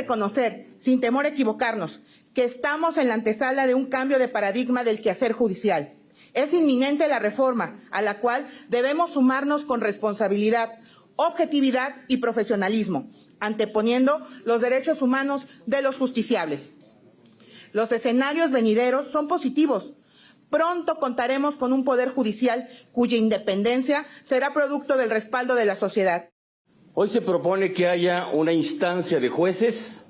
reconocer, sin temor a equivocarnos, que estamos en la antesala de un cambio de paradigma del quehacer judicial. Es inminente la reforma, a la cual debemos sumarnos con responsabilidad, objetividad y profesionalismo, anteponiendo los derechos humanos de los justiciables. Los escenarios venideros son positivos. Pronto contaremos con un poder judicial cuya independencia será producto del respaldo de la sociedad. Hoy se propone que haya una instancia de jueces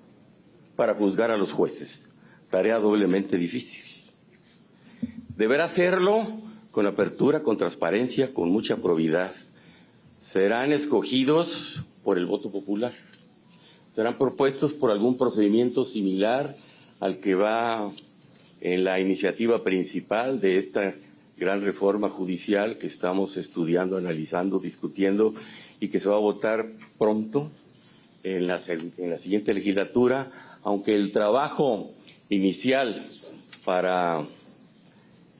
para juzgar a los jueces, tarea doblemente difícil. Deberá hacerlo con apertura, con transparencia, con mucha probidad. Serán escogidos por el voto popular. Serán propuestos por algún procedimiento similar al que va en la iniciativa principal de esta gran reforma judicial que estamos estudiando, analizando, discutiendo y que se va a votar pronto en la siguiente legislatura, aunque el trabajo inicial para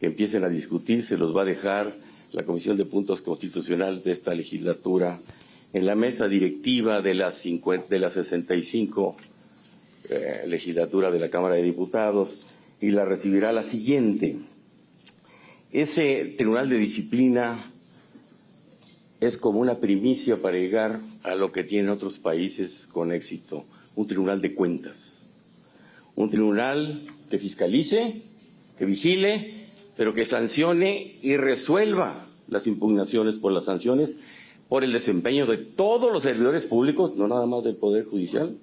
que empiecen a discutir se los va a dejar la Comisión de Puntos Constitucionales de esta legislatura en la mesa directiva de la 65 legislatura de la Cámara de Diputados, y la recibirá la siguiente. Ese Tribunal de Disciplina es como una primicia para llegar a lo que tienen otros países con éxito, un tribunal de cuentas, un tribunal que fiscalice, que vigile, pero que sancione y resuelva las impugnaciones por las sanciones, por el desempeño de todos los servidores públicos, no nada más del Poder Judicial,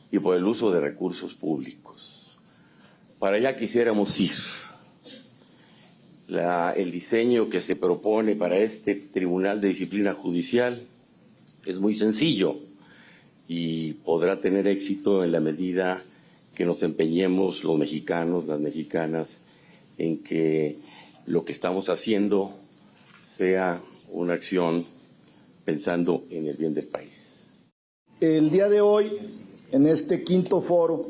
y por el uso de recursos públicos. Para allá quisiéramos ir. El diseño que se propone para este Tribunal de Disciplina Judicial es muy sencillo y podrá tener éxito en la medida que nos empeñemos los mexicanos, las mexicanas, en que lo que estamos haciendo sea una acción pensando en el bien del país. El día de hoy, en este quinto foro,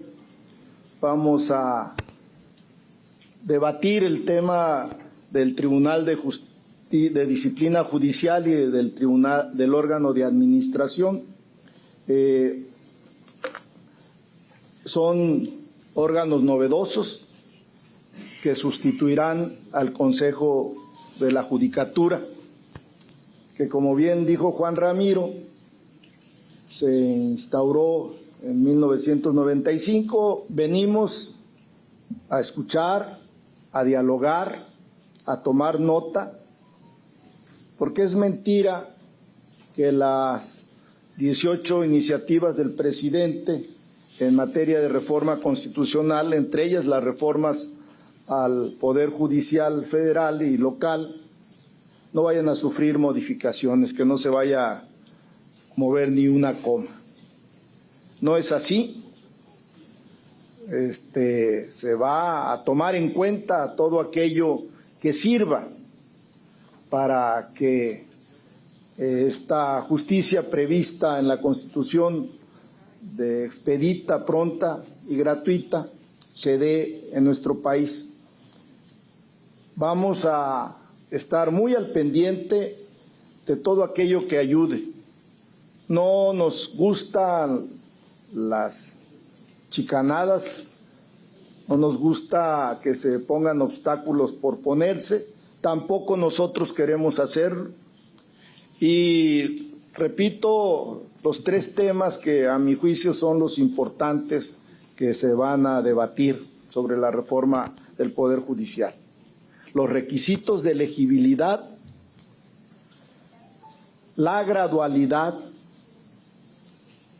vamos a debatir el tema del Tribunal de Disciplina Judicial y del órgano de administración. Son órganos novedosos que sustituirán al Consejo de la Judicatura, que, como bien dijo Juan Ramiro, se instauró en 1995. Venimos a escuchar, a dialogar, a tomar nota, porque es mentira que las 18 iniciativas del presidente en materia de reforma constitucional, entre ellas las reformas al Poder Judicial federal y local, no vayan a sufrir modificaciones, que no se vaya a mover ni una coma. No es así. Se va a tomar en cuenta todo aquello que sirva para que esta justicia prevista en la Constitución de expedita, pronta y gratuita se dé en nuestro país. Vamos a estar muy al pendiente de todo aquello que ayude. No nos gustan las chicanadas, no nos gusta que se pongan obstáculos por ponerse, tampoco nosotros queremos hacerlo. Y repito, los tres temas que a mi juicio son los importantes que se van a debatir sobre la reforma del Poder Judicial: los requisitos de elegibilidad, la gradualidad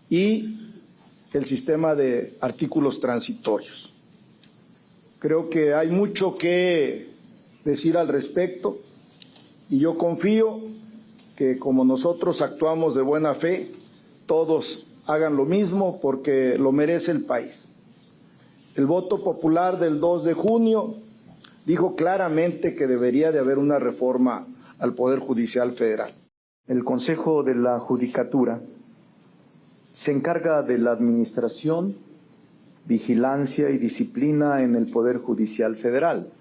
y el sistema de artículos transitorios. Creo que hay mucho que decir al respecto y yo confío que, como nosotros actuamos de buena fe, todos hagan lo mismo porque lo merece el país. El voto popular del 2 de junio dijo claramente que debería de haber una reforma al Poder Judicial Federal. El Consejo de la Judicatura se encarga de la administración, vigilancia y disciplina en el Poder Judicial Federal,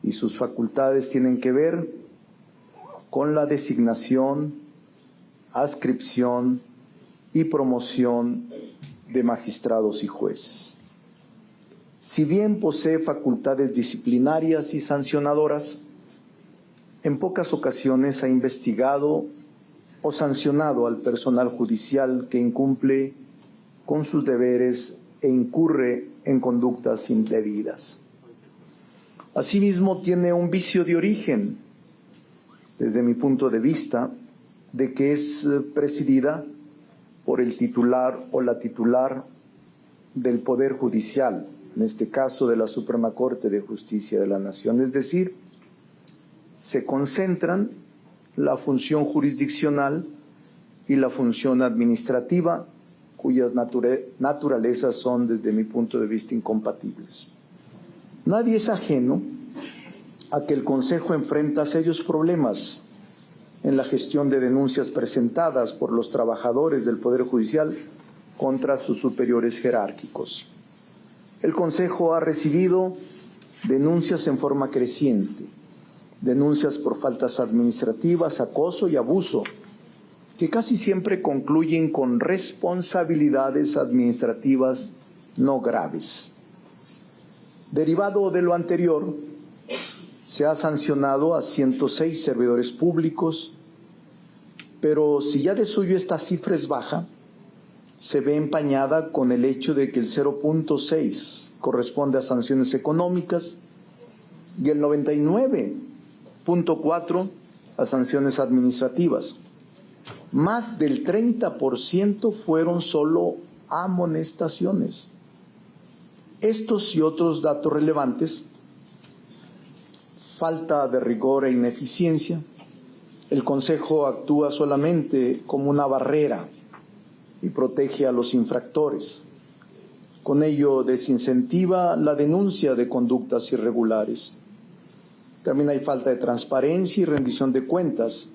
y sus facultades tienen que ver con la designación, adscripción y promoción de magistrados y jueces. Si bien posee facultades disciplinarias y sancionadoras, en pocas ocasiones ha investigado o sancionado al personal judicial que incumple con sus deberes e incurre en conductas indebidas. Asimismo, tiene un vicio de origen, desde mi punto de vista, de que es presidida por el titular o la titular del Poder Judicial, en este caso de la Suprema Corte de Justicia de la Nación. Es decir, se concentran la función jurisdiccional y la función administrativa, cuyas naturalezas son, desde mi punto de vista, incompatibles. Nadie es ajeno a que el Consejo enfrenta serios problemas en la gestión de denuncias presentadas por los trabajadores del Poder Judicial contra sus superiores jerárquicos. El Consejo ha recibido denuncias en forma creciente, denuncias por faltas administrativas, acoso y abuso, que casi siempre concluyen con responsabilidades administrativas no graves. Derivado de lo anterior, se ha sancionado a 106 servidores públicos, pero si ya de suyo esta cifra es baja, se ve empañada con el hecho de que el 0.6 corresponde a sanciones económicas y el 99.4 a sanciones administrativas. Más del 30% fueron solo amonestaciones. Estos y otros datos relevantes, falta de rigor e ineficiencia, el Consejo actúa solamente como una barrera y protege a los infractores. Con ello desincentiva la denuncia de conductas irregulares. También hay falta de transparencia y rendición de cuentas.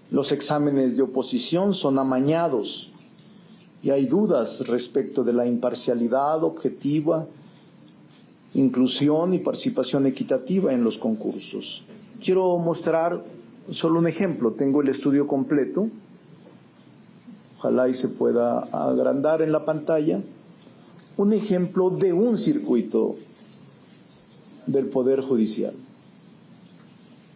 Los exámenes de oposición son amañados y hay dudas respecto de la imparcialidad objetiva, inclusión y participación equitativa en los concursos. Quiero mostrar solo un ejemplo. Tengo el estudio completo. Ojalá y se pueda agrandar en la pantalla. Un ejemplo de un circuito del Poder Judicial.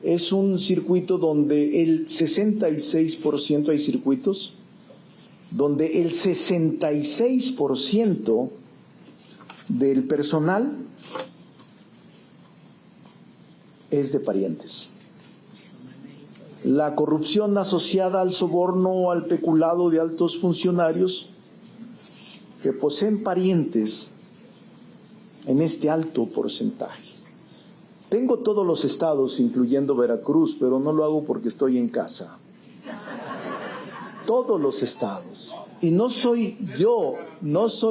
Es un circuito donde el 66%, hay circuitos donde el 66% del personal es de parientes. La corrupción asociada al soborno o al peculado de altos funcionarios que poseen parientes en este alto porcentaje. Tengo todos los estados, incluyendo Veracruz, pero no lo hago porque estoy en casa. Todos los estados. Y no soy yo. Les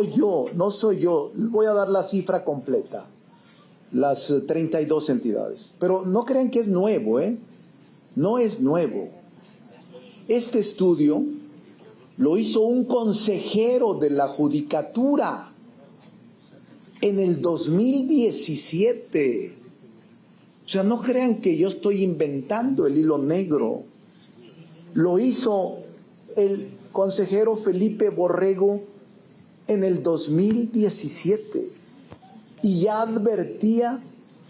voy a dar la cifra completa. Las 32 entidades. Pero no crean que es nuevo, ¿eh? No es nuevo. Este estudio lo hizo un consejero de la Judicatura en el 2017. O sea, no crean que yo estoy inventando el hilo negro. Lo hizo el consejero Felipe Borrego en el 2017 y ya advertía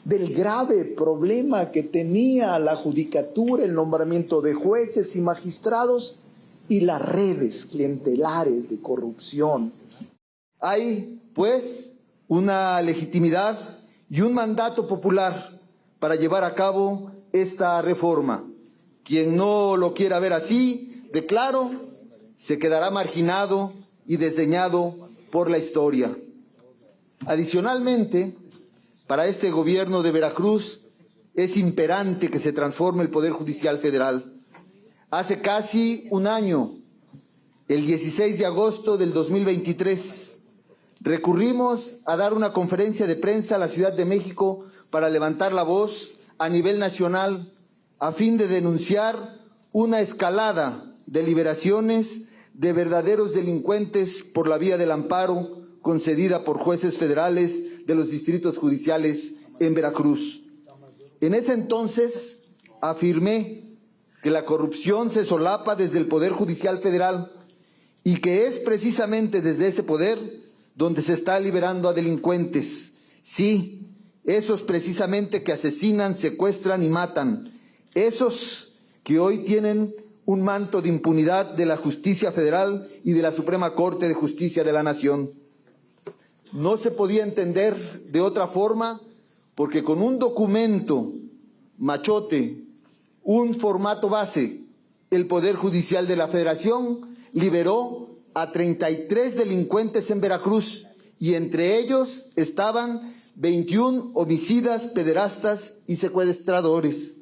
del grave problema que tenía la Judicatura, el nombramiento de jueces y magistrados y las redes clientelares de corrupción. Hay, pues, una legitimidad y un mandato popular para llevar a cabo esta reforma. Quien no lo quiera ver así, declaro, se quedará marginado y desdeñado por la historia. Adicionalmente, para este gobierno de Veracruz es imperante que se transforme el Poder Judicial Federal. Hace casi un año, el 16 de agosto del 2023, recurrimos a dar una conferencia de prensa a la Ciudad de México para levantar la voz a nivel nacional a fin de denunciar una escalada de liberaciones de verdaderos delincuentes por la vía del amparo concedida por jueces federales de los distritos judiciales en Veracruz. En ese entonces afirmé que la corrupción se solapa desde el Poder Judicial Federal y que es precisamente desde ese poder donde se está liberando a delincuentes. Sí, esos precisamente que asesinan, secuestran y matan. Esos que hoy tienen un manto de impunidad de la justicia federal y de la Suprema Corte de Justicia de la Nación. No se podía entender de otra forma porque con un documento machote, un formato base, el Poder Judicial de la Federación liberó a 33 delincuentes en Veracruz y entre ellos estaban 21 homicidas, pederastas y secuestradores.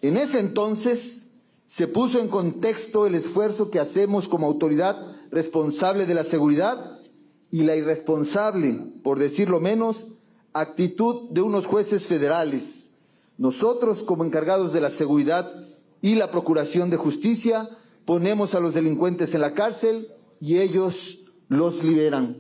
En ese entonces se puso en contexto el esfuerzo que hacemos como autoridad responsable de la seguridad y la irresponsable, por decirlo menos, actitud de unos jueces federales. Nosotros, como encargados de la seguridad y la Procuración de Justicia, ponemos a los delincuentes en la cárcel y ellos los liberan.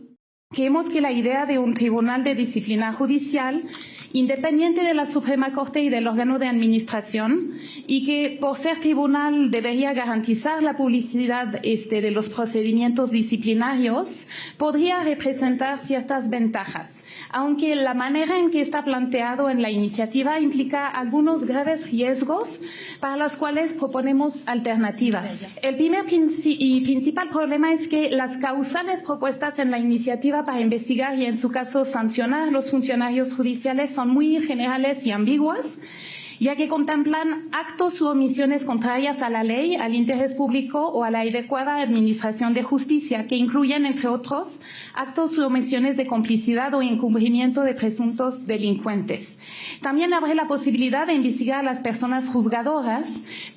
Creemos que la idea de un tribunal de disciplina judicial independiente de la Suprema Corte y del órgano de administración y que por ser tribunal debería garantizar la publicidad de los procedimientos disciplinarios podría representar ciertas ventajas, aunque la manera en que está planteado en la iniciativa implica algunos graves riesgos para los cuales proponemos alternativas. El primer y principal problema es que las causales propuestas en la iniciativa para investigar y en su caso sancionar a los funcionarios judiciales son muy generales y ambiguas, ya que contemplan actos u omisiones contrarias a la ley, al interés público o a la adecuada administración de justicia, que incluyen, entre otros, actos u omisiones de complicidad o encubrimiento de presuntos delincuentes. También abre la posibilidad de investigar a las personas juzgadoras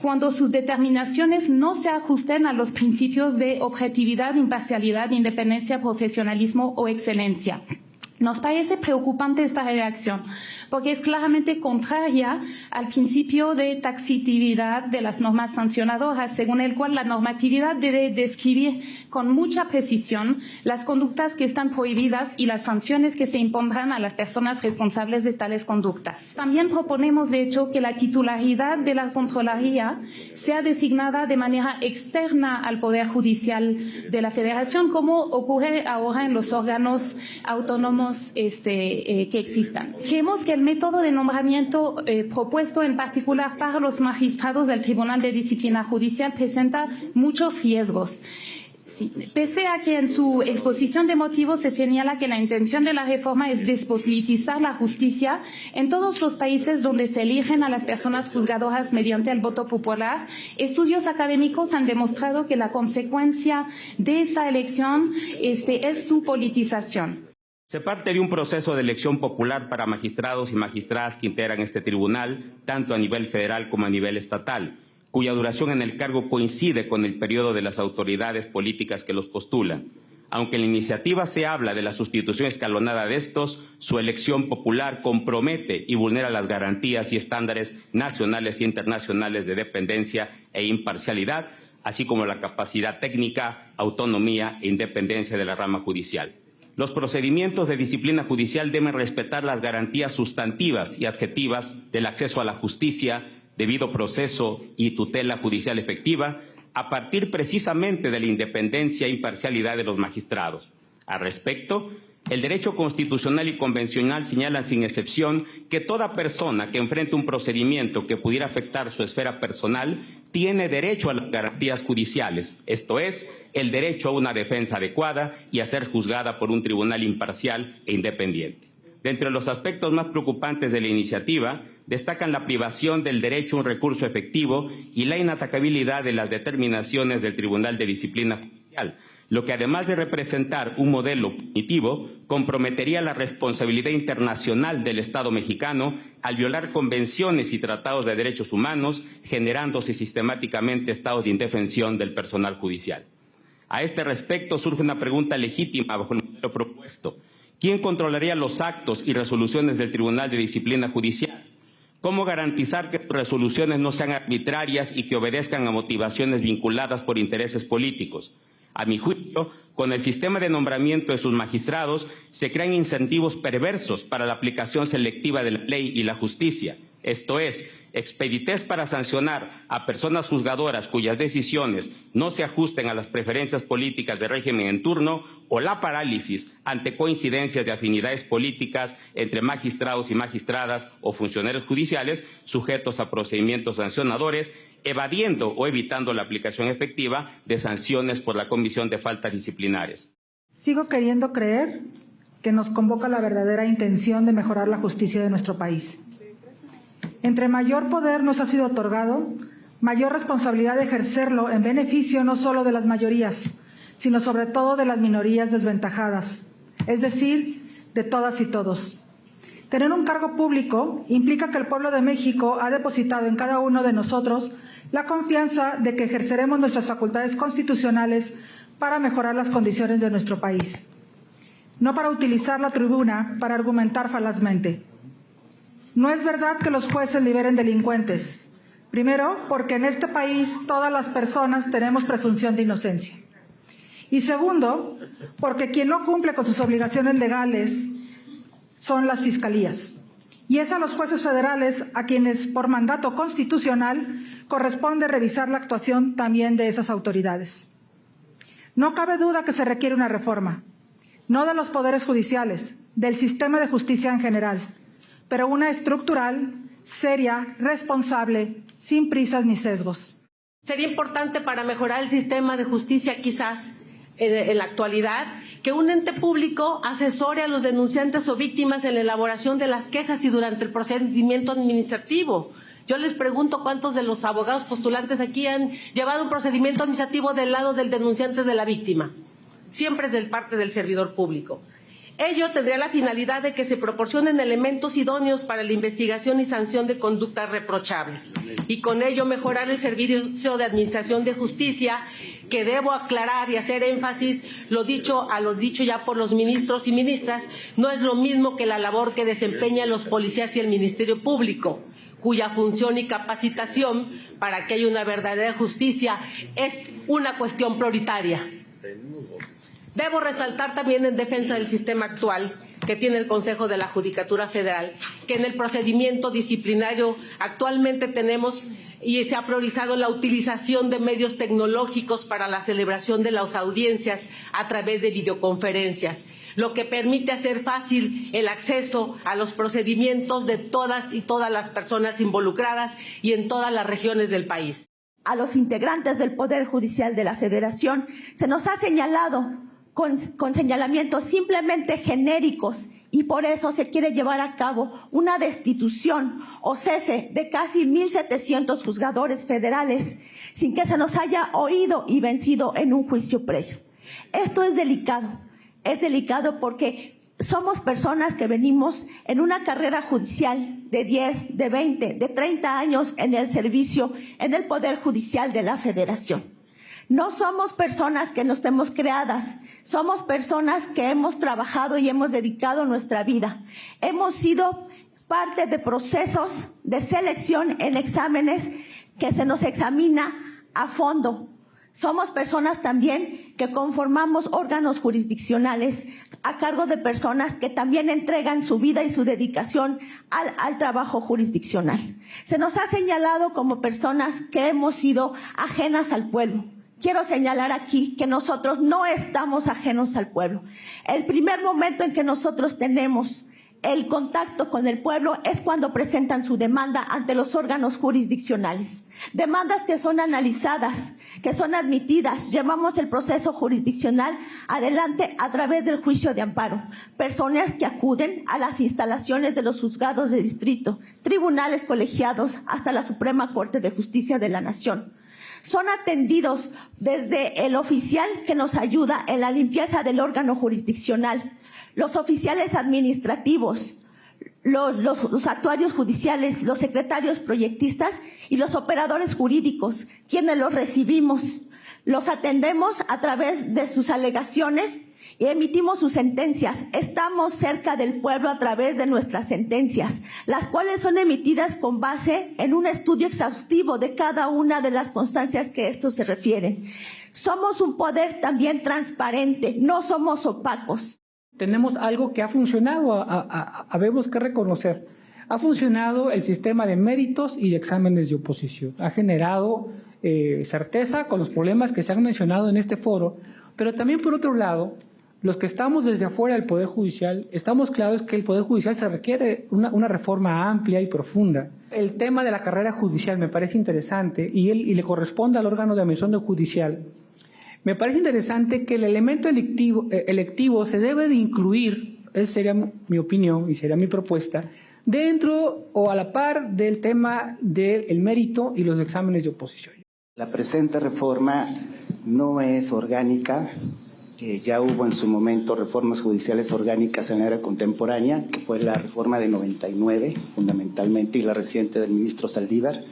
cuando sus determinaciones no se ajusten a los principios de objetividad, imparcialidad, independencia, profesionalismo o excelencia. Nos parece preocupante esta reacción porque es claramente contraria al principio de taxatividad de las normas sancionadoras, según el cual la normatividad debe describir con mucha precisión las conductas que están prohibidas y las sanciones que se impondrán a las personas responsables de tales conductas. También proponemos, de hecho, que la titularidad de la Contraloría sea designada de manera externa al Poder Judicial de la Federación, como ocurre ahora en los órganos autónomos que existan. Creemos que el método de nombramiento propuesto en particular para los magistrados del Tribunal de Disciplina Judicial presenta muchos riesgos. Sí. Pese a que en su exposición de motivos se señala que la intención de la reforma es despolitizar la justicia, en todos los países donde se eligen a las personas juzgadoras mediante el voto popular, estudios académicos han demostrado que la consecuencia de esta elección es su politización. Se parte de un proceso de elección popular para magistrados y magistradas que integran este tribunal, tanto a nivel federal como a nivel estatal, cuya duración en el cargo coincide con el periodo de las autoridades políticas que los postulan. Aunque en la iniciativa se habla de la sustitución escalonada de estos, su elección popular compromete y vulnera las garantías y estándares nacionales e internacionales de dependencia e imparcialidad, así como la capacidad técnica, autonomía e independencia de la rama judicial. Los procedimientos de disciplina judicial deben respetar las garantías sustantivas y adjetivas del acceso a la justicia, debido proceso y tutela judicial efectiva, a partir precisamente de la independencia e imparcialidad de los magistrados. Al respecto, el derecho constitucional y convencional señalan sin excepción que toda persona que enfrente un procedimiento que pudiera afectar su esfera personal tiene derecho a las garantías judiciales, esto es, el derecho a una defensa adecuada y a ser juzgada por un tribunal imparcial e independiente. De entre los aspectos más preocupantes de la iniciativa, destacan la privación del derecho a un recurso efectivo y la inatacabilidad de las determinaciones del Tribunal de Disciplina Judicial, lo que además de representar un modelo punitivo, comprometería la responsabilidad internacional del Estado mexicano al violar convenciones y tratados de derechos humanos, generándose sistemáticamente estados de indefensión del personal judicial. A este respecto surge una pregunta legítima bajo el modelo propuesto. ¿Quién controlaría los actos y resoluciones del Tribunal de Disciplina Judicial? ¿Cómo garantizar que sus resoluciones no sean arbitrarias y que obedezcan a motivaciones vinculadas por intereses políticos? A mi juicio, con el sistema de nombramiento de sus magistrados se crean incentivos perversos para la aplicación selectiva de la ley y la justicia. Esto es, expeditez para sancionar a personas juzgadoras cuyas decisiones no se ajusten a las preferencias políticas del régimen en turno, o la parálisis ante coincidencias de afinidades políticas entre magistrados y magistradas o funcionarios judiciales sujetos a procedimientos sancionadores, evadiendo o evitando la aplicación efectiva de sanciones por la comisión de faltas disciplinares. Sigo queriendo creer que nos convoca la verdadera intención de mejorar la justicia de nuestro país. Entre mayor poder nos ha sido otorgado, mayor responsabilidad de ejercerlo en beneficio no solo de las mayorías, sino sobre todo de las minorías desventajadas, es decir, de todas y todos. Tener un cargo público implica que el pueblo de México ha depositado en cada uno de nosotros la confianza de que ejerceremos nuestras facultades constitucionales para mejorar las condiciones de nuestro país, no para utilizar la tribuna para argumentar falazmente. No es verdad que los jueces liberen delincuentes. Primero, porque en este país todas las personas tenemos presunción de inocencia. Y segundo, porque quien no cumple con sus obligaciones legales son las fiscalías. Y es a los jueces federales a quienes, por mandato constitucional, corresponde revisar la actuación también de esas autoridades. No cabe duda que se requiere una reforma, no de los poderes judiciales, del sistema de justicia en general, pero una estructural, seria, responsable, sin prisas ni sesgos. Sería importante para mejorar el sistema de justicia quizás en la actualidad que un ente público asesore a los denunciantes o víctimas en la elaboración de las quejas y durante el procedimiento administrativo. Yo les pregunto cuántos de los abogados postulantes aquí han llevado un procedimiento administrativo del lado del denunciante de la víctima. Siempre es de parte del servidor público. Ello tendría la finalidad de que se proporcionen elementos idóneos para la investigación y sanción de conductas reprochables y con ello mejorar el servicio de administración de justicia, que debo aclarar y hacer énfasis, lo dicho ya por los ministros y ministras, no es lo mismo que la labor que desempeñan los policías y el Ministerio Público, cuya función y capacitación para que haya una verdadera justicia es una cuestión prioritaria. Debo resaltar también en defensa del sistema actual que tiene el Consejo de la Judicatura Federal, que en el procedimiento disciplinario actualmente tenemos y se ha priorizado la utilización de medios tecnológicos para la celebración de las audiencias a través de videoconferencias, lo que permite hacer fácil el acceso a los procedimientos de todas y todas las personas involucradas y en todas las regiones del país. A los integrantes del Poder Judicial de la Federación se nos ha señalado con señalamientos simplemente genéricos y por eso se quiere llevar a cabo una destitución o cese de casi 1,700 juzgadores federales sin que se nos haya oído y vencido en un juicio previo. Esto es delicado porque somos personas que venimos en una carrera judicial de 10, de 20, de 30 años en el servicio, en el Poder Judicial de la Federación. No somos personas que no estemos creadas, somos personas que hemos trabajado y hemos dedicado nuestra vida. Hemos sido parte de procesos de selección en exámenes que se nos examina a fondo. Somos personas también que conformamos órganos jurisdiccionales a cargo de personas que también entregan su vida y su dedicación al trabajo jurisdiccional. Se nos ha señalado como personas que hemos sido ajenas al pueblo. Quiero señalar aquí que nosotros no estamos ajenos al pueblo. El primer momento en que nosotros tenemos el contacto con el pueblo es cuando presentan su demanda ante los órganos jurisdiccionales. Demandas que son analizadas, que son admitidas. Llevamos el proceso jurisdiccional adelante a través del juicio de amparo. Personas que acuden a las instalaciones de los juzgados de distrito, tribunales colegiados hasta la Suprema Corte de Justicia de la Nación. Son atendidos desde el oficial que nos ayuda en la limpieza del órgano jurisdiccional, los oficiales administrativos, los actuarios judiciales, los secretarios proyectistas y los operadores jurídicos, quienes los recibimos. Los atendemos a través de sus alegaciones y emitimos sus sentencias. Estamos cerca del pueblo a través de nuestras sentencias, las cuales son emitidas con base en un estudio exhaustivo de cada una de las constancias que estos se refieren. Somos un poder también transparente, no somos opacos. Tenemos algo que ha funcionado, habemos que reconocer. ha funcionado el sistema de méritos y de exámenes de oposición. Ha generado certeza con los problemas que se han mencionado en este foro, pero también por otro lado, los que estamos desde afuera del Poder Judicial, estamos claros que el Poder Judicial se requiere una reforma amplia y profunda. El tema de la carrera judicial me parece interesante y le corresponde al órgano de administración judicial. Me parece interesante que el elemento electivo se debe de incluir, esa sería mi opinión y sería mi propuesta, dentro o a la par del tema del mérito y los exámenes de oposición. La presente reforma no es orgánica. Ya hubo en su momento reformas judiciales orgánicas en la era contemporánea, que fue la reforma de 99, fundamentalmente, y la reciente del ministro Saldívar.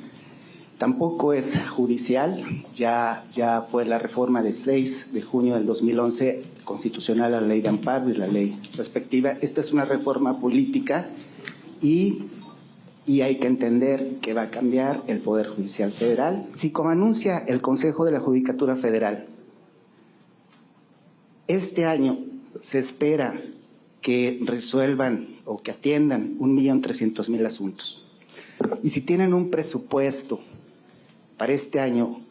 Tampoco es judicial, ya fue la reforma de 6 de junio del 2011 constitucional a la ley de amparo y la ley respectiva. Esta es una reforma política y hay que entender que va a cambiar el Poder Judicial Federal. Si, como anuncia el Consejo de la Judicatura Federal, este año se espera que resuelvan o que atiendan 1.300.000 asuntos. Y si tienen un presupuesto para este año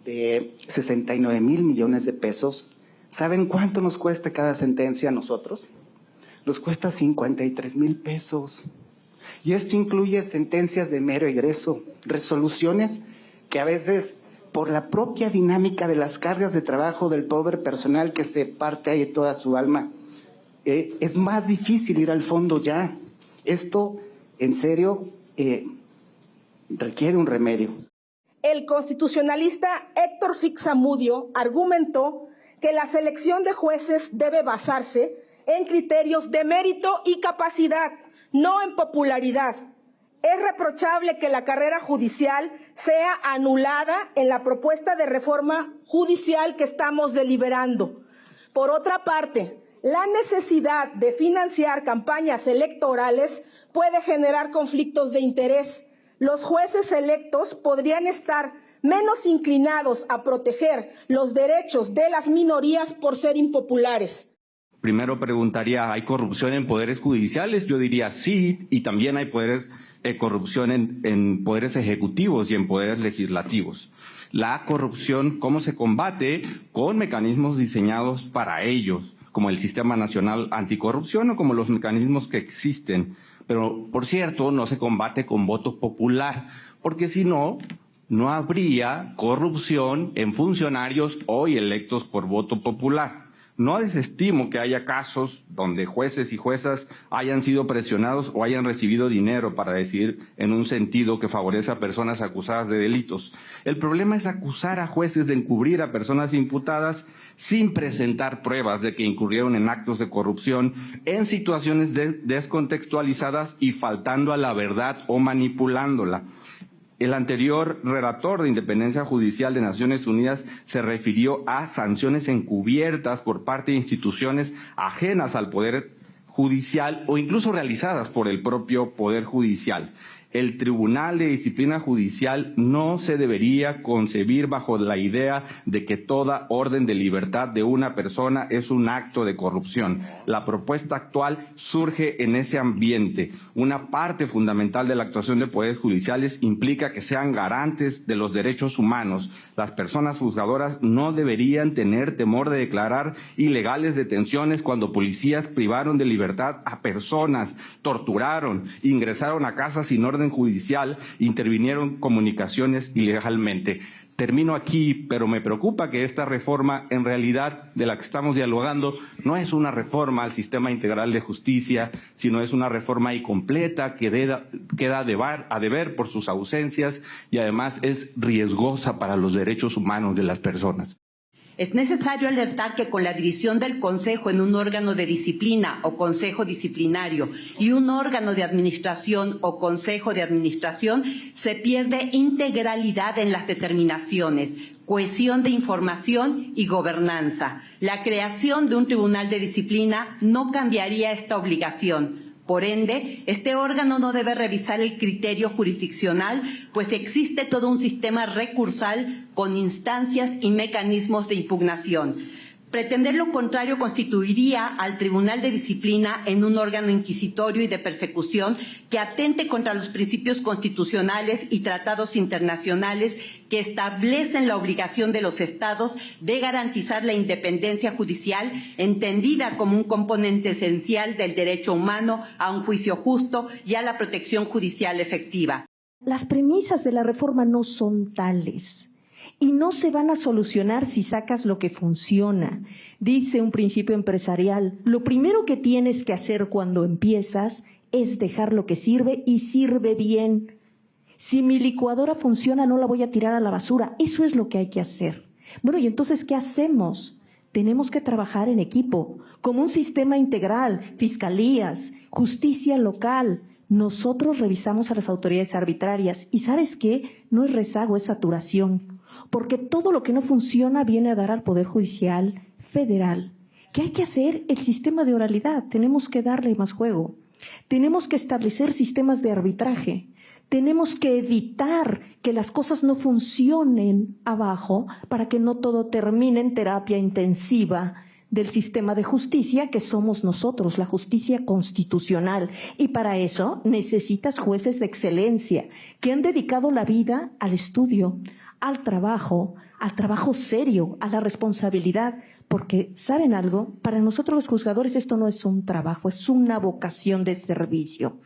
de 69.000 millones de pesos, ¿saben cuánto nos cuesta cada sentencia a nosotros? Nos cuesta 53.000 pesos. Y esto incluye sentencias de mero egreso, resoluciones que a veces, por la propia dinámica de las cargas de trabajo del pobre personal que se parte ahí toda su alma, es más difícil ir al fondo ya. Esto, en serio, requiere un remedio. El constitucionalista Héctor Fixamudio argumentó que la selección de jueces debe basarse en criterios de mérito y capacidad, no en popularidad. Es reprochable que la carrera judicial sea anulada en la propuesta de reforma judicial que estamos deliberando. Por otra parte, la necesidad de financiar campañas electorales puede generar conflictos de interés. Los jueces electos podrían estar menos inclinados a proteger los derechos de las minorías por ser impopulares. Primero preguntaría, ¿hay corrupción en poderes judiciales? Yo diría sí, y también hay corrupción en poderes ejecutivos y en poderes legislativos. La corrupción, ¿cómo se combate? Con mecanismos diseñados para ellos, como el Sistema Nacional Anticorrupción o como los mecanismos que existen. Pero, por cierto, no se combate con voto popular, porque si no, no habría corrupción en funcionarios hoy electos por voto popular. No desestimo que haya casos donde jueces y juezas hayan sido presionados o hayan recibido dinero para decidir en un sentido que favorece a personas acusadas de delitos. El problema es acusar a jueces de encubrir a personas imputadas sin presentar pruebas de que incurrieron en actos de corrupción en situaciones descontextualizadas y faltando a la verdad o manipulándola. El anterior relator de Independencia Judicial de Naciones Unidas se refirió a sanciones encubiertas por parte de instituciones ajenas al Poder Judicial o incluso realizadas por el propio Poder Judicial. El Tribunal de Disciplina Judicial no se debería concebir bajo la idea de que toda orden de libertad de una persona es un acto de corrupción. La propuesta actual surge en ese ambiente. Una parte fundamental de la actuación de poderes judiciales implica que sean garantes de los derechos humanos. Las personas juzgadoras no deberían tener temor de declarar ilegales detenciones cuando policías privaron de libertad a personas, torturaron, ingresaron a casas sin orden judicial, intervinieron comunicaciones ilegalmente. Termino aquí, pero me preocupa que esta reforma, en realidad, de la que estamos dialogando, no es una reforma al sistema integral de justicia, sino es una reforma incompleta que queda a deber por sus ausencias y además es riesgosa para los derechos humanos de las personas. Es necesario alertar que con la división del Consejo en un órgano de disciplina o Consejo Disciplinario y un órgano de administración o Consejo de Administración se pierde integralidad en las determinaciones, cohesión de información y gobernanza. La creación de un tribunal de disciplina no cambiaría esta obligación. Por ende, este órgano no debe revisar el criterio jurisdiccional, pues existe todo un sistema recursal con instancias y mecanismos de impugnación. Pretender lo contrario constituiría al Tribunal de Disciplina en un órgano inquisitorio y de persecución que atente contra los principios constitucionales y tratados internacionales que establecen la obligación de los Estados de garantizar la independencia judicial, entendida como un componente esencial del derecho humano a un juicio justo y a la protección judicial efectiva. Las premisas de la reforma no son tales. Y no se van a solucionar si sacas lo que funciona. Dice un principio empresarial, lo primero que tienes que hacer cuando empiezas es dejar lo que sirve y sirve bien. Si mi licuadora funciona, no la voy a tirar a la basura. Eso es lo que hay que hacer. Bueno, ¿y entonces qué hacemos? Tenemos que trabajar en equipo, como un sistema integral, fiscalías, justicia local. Nosotros revisamos a las autoridades arbitrarias y ¿sabes qué? No es rezago, es saturación. Porque todo lo que no funciona viene a dar al Poder Judicial Federal. ¿Qué hay que hacer? El sistema de oralidad. Tenemos que darle más juego. Tenemos que establecer sistemas de arbitraje. Tenemos que evitar que las cosas no funcionen abajo para que no todo termine en terapia intensiva del sistema de justicia que somos nosotros, la justicia constitucional. Y para eso necesitas jueces de excelencia que han dedicado la vida al estudio, al trabajo serio, a la responsabilidad, porque, ¿saben algo? Para nosotros los juzgadores esto no es un trabajo, es una vocación de servicio.